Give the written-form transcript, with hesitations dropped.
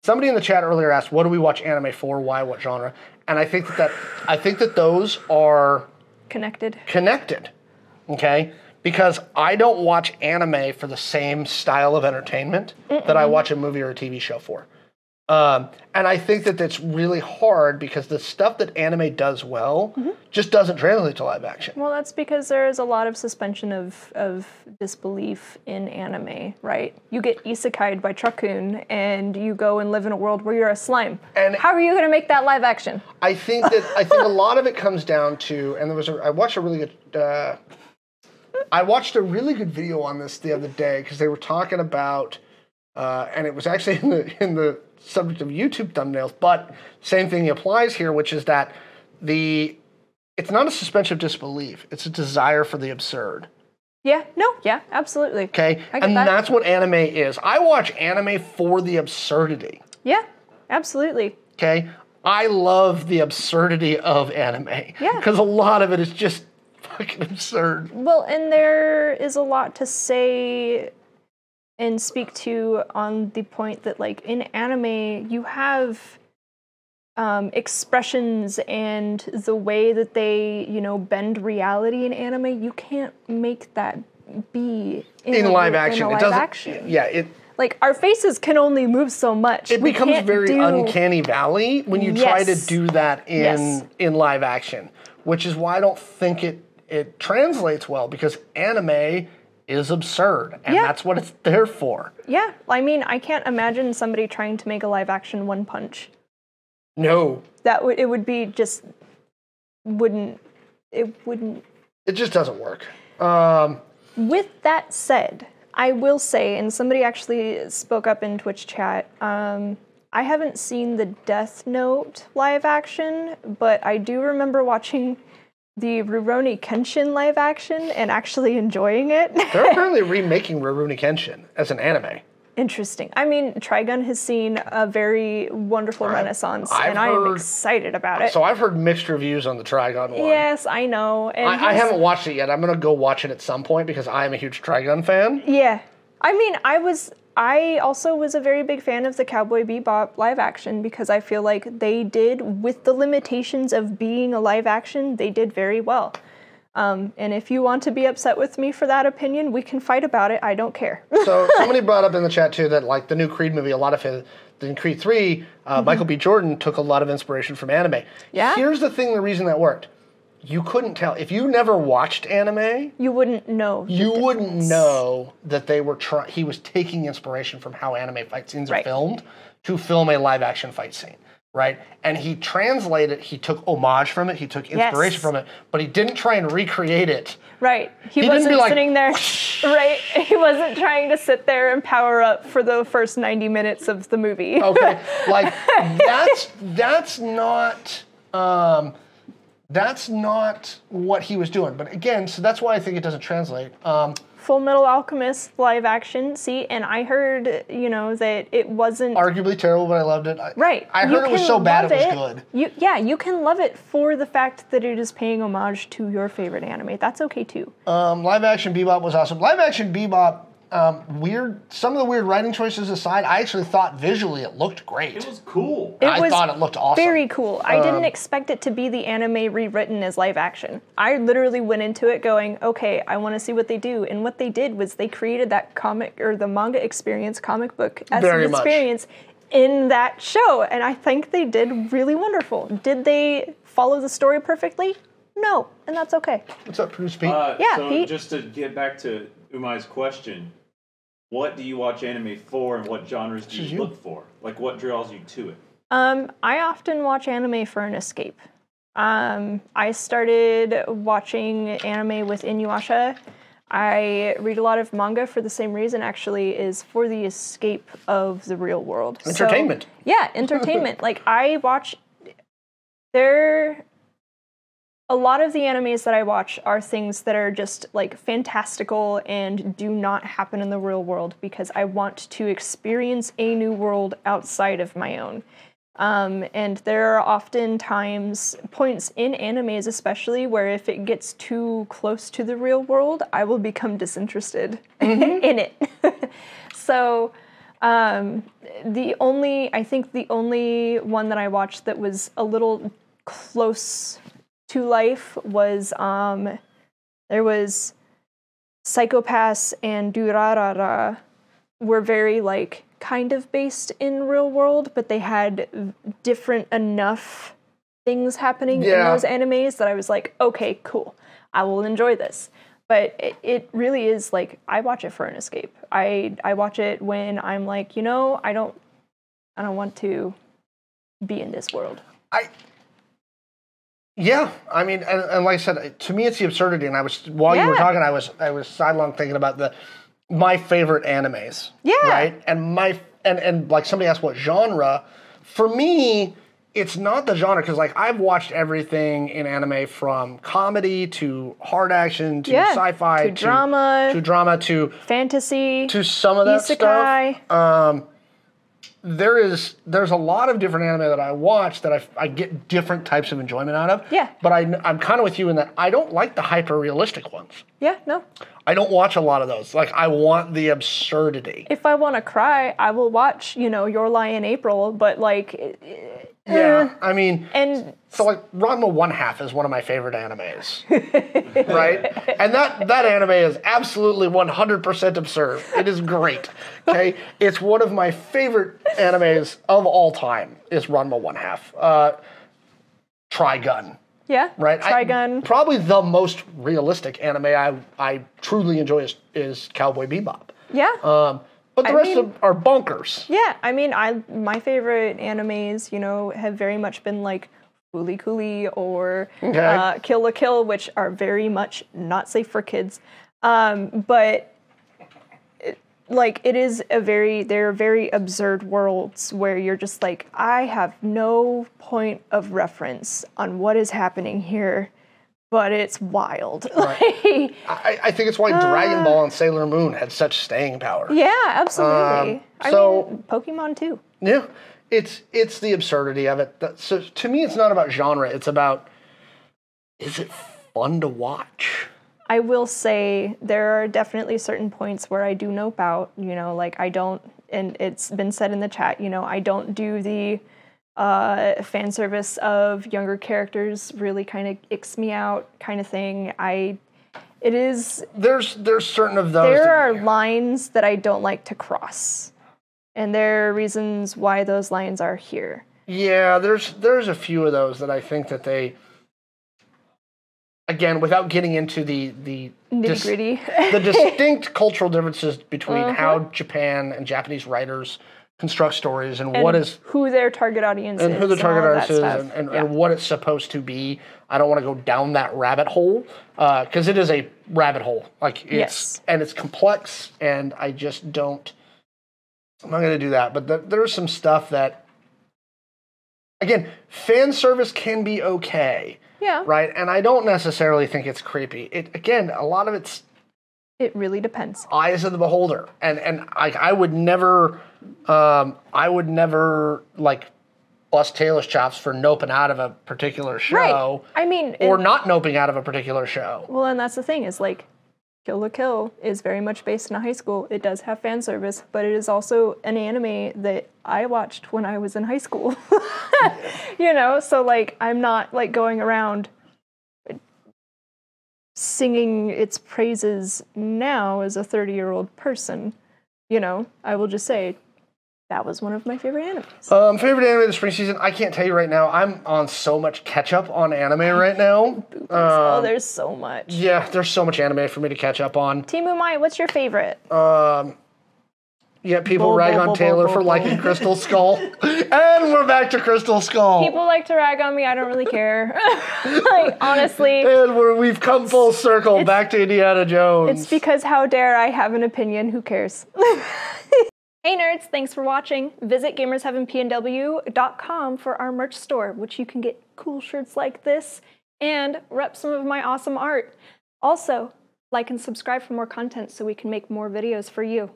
somebody in the chat earlier asked, what do we watch anime for? Why? What genre? And I think that those are connected. Okay? Because I don't watch anime for the same style of entertainment that I watch a movie or a TV show for. And I think that that's really hard because the stuff that anime does well just doesn't translate to live action. Well, that's because there is a lot of suspension of disbelief in anime, right? You get isekai'd by Truckun, and you go and live in a world where you're a slime. And how are you going to make that live action? I think a lot of it comes down to, and I watched a really good video on this the other day because they were talking about, and it was actually in the subject of YouTube thumbnails, but same thing applies here, which is that it's not a suspension of disbelief, it's a desire for the absurd. Yeah, absolutely. Okay, and that's what anime is. I watch anime for the absurdity. Yeah, absolutely. Okay, I love the absurdity of anime. Yeah. Because a lot of it is just fucking absurd. Well, and there is a lot to say and speak to on the point that, like, in anime, you have expressions and the way that they, bend reality in anime. You can't make that be in live action. It doesn't. Yeah, like, our faces can only move so much. It becomes very uncanny valley when you try to do that in live action, which is why I don't think it translates well, because anime is absurd, and that's what it's there for. Yeah, I mean, I can't imagine somebody trying to make a live action One Punch. No. It would be just, It just doesn't work. With that said, I will say, and somebody actually spoke up in Twitch chat, I haven't seen the Death Note live action, but I do remember watching the Rurouni Kenshin live action and actually enjoying it. They're apparently remaking Rurouni Kenshin as an anime. Interesting. I mean, Trigun has seen a very wonderful renaissance, and I am excited about it. So I've heard mixed reviews on the Trigun one. Yes, I know. And I haven't watched it yet. I'm going to go watch it at some point because I am a huge Trigun fan. Yeah. I mean, I also was a very big fan of the Cowboy Bebop live action because I feel like they did, with the limitations of being a live action, they did very well. And if you want to be upset with me for that opinion, we can fight about it. I don't care. So somebody brought up in the chat too that, like, the new Creed movie, a lot of it, in Creed 3, Michael B. Jordan took a lot of inspiration from anime. Yeah. Here's the reason that worked. You couldn't tell. If you never watched anime, you wouldn't know. You wouldn't know that he was taking inspiration from how anime fight scenes are filmed to film a live action fight scene, right? And he took homage from it, he took inspiration from it, but he didn't try and recreate it. Right. He wasn't sitting there, right? He wasn't trying to sit there and power up for the first 90 minutes of the movie. Okay. Like, that's not... That's not what he was doing. But again, so that's why I think it doesn't translate. Full Metal Alchemist live action, see, and I heard, that it wasn't... Arguably terrible, but I loved it. Right. I heard it was so bad it was good. You can love it for the fact that it is paying homage to your favorite anime. That's okay, too. Live action Bebop was awesome. Live action Bebop, some of the weird writing choices aside, I actually thought visually it looked great. It was cool. I thought it looked awesome. Very cool. I didn't expect it to be the anime rewritten as live action. I literally went into it going, okay, I want to see what they do. And what they did was they created that comic or the manga experience, comic book experience in that show. And I think they did really wonderful. Did they follow the story perfectly? No, and that's okay. What's up, Bruce Pete? Pete. Just to get back to Umai's question, what do you watch anime for, and what genres do you look for? Like, what draws you to it? I often watch anime for an escape. I started watching anime with Inuyasha. I read a lot of manga for the same reason, actually, is for the escape of the real world. Entertainment. So, yeah, entertainment. Like, I watch... A lot of the animes that I watch are things that are just, like, fantastical and do not happen in the real world because I want to experience a new world outside of my own. And there are often points in animes especially, where if it gets too close to the real world, I will become disinterested in it. So I think the only one that I watched that was a little close to life was there was Psychopaths and Durarara were very like kind of based in real world, but they had different enough things happening in those animes that I was like, okay, cool, I will enjoy this. But it really is like, I watch it for an escape. I watch it when I'm like, I don't want to be in this world. Yeah, I mean, and like I said, to me, it's the absurdity. And while you were talking, I was sidelong thinking about my favorite animes. Yeah. Right. And like somebody asked what genre. For me, it's not the genre because like I've watched everything in anime from comedy to hard action to sci-fi to drama to fantasy to some of that isekai stuff. There's a lot of different anime that I watch that I get different types of enjoyment out of. Yeah. But I'm kind of with you in that I don't like the hyper realistic ones. Yeah, no. I don't watch a lot of those. Like I want the absurdity. If I want to cry, I will watch, Your Lie in April, but like I mean, so like Ranma 1/2 is one of my favorite animes, right? And that anime is absolutely 100% absurd. It is great. Okay, it's one of my favorite animes of all time. Is Ranma 1/2. Trigun. Yeah. Right. Trigun. Probably the most realistic anime I truly enjoy is Cowboy Bebop. Yeah. But the rest are bonkers. Yeah, I mean, my favorite animes, have very much been like Fooly Cooly or Kill la Kill, which are very much not safe for kids. But they're very absurd worlds where you're just like, I have no point of reference on what is happening here. But it's wild. Right. I think it's why Dragon Ball and Sailor Moon had such staying power. Yeah, absolutely. I mean, Pokemon too. Yeah, it's the absurdity of it. So to me, it's not about genre. It's about, is it fun to watch? I will say there are definitely certain points where I do nope out. Like I don't, and it's been said in the chat. I don't do the fan service of younger characters. Really kind of icks me out kind of thing. There's certain of those. There are lines that I don't like to cross, and there are reasons why those lines are here. Yeah, there's a few of those that I think that they, again, without getting into the nitty-gritty, the distinct cultural differences between how Japan and Japanese writers construct stories and who their target audience is. And who the target audience is and what it's supposed to be. I don't want to go down that rabbit hole because it is a rabbit hole. Like and it's complex, and I just don't. I'm not going to do that. But there's some stuff that, again, fan service can be okay. Yeah. Right, and I don't necessarily think it's creepy. A lot of it's. It really depends. Eyes of the beholder, and I would never like bust Taylor's chops for noping out of a particular show. Right. I mean, or not noping out of a particular show. Well, and that's the thing is like, Kill la Kill is very much based in a high school. It does have fan service, but it is also an anime that I watched when I was in high school. So like I'm not like going around singing its praises now as a 30-year-old person. I will just say that was one of my favorite animes. Favorite anime of the spring season? I can't tell you right now. I'm on so much catch up on anime right now. There's so much. Yeah, there's so much anime for me to catch up on. Team Umai, what's your favorite? Yeah, people rag on Taylor for liking Crystal Skull. And we're back to Crystal Skull. People like to rag on me. I don't really care. Like, honestly. And we've come full circle back to Indiana Jones. It's because how dare I have an opinion? Who cares? Hey nerds, thanks for watching. Visit gamersheavenpnw.com for our merch store, which you can get cool shirts like this and rep some of my awesome art. Also, like and subscribe for more content so we can make more videos for you.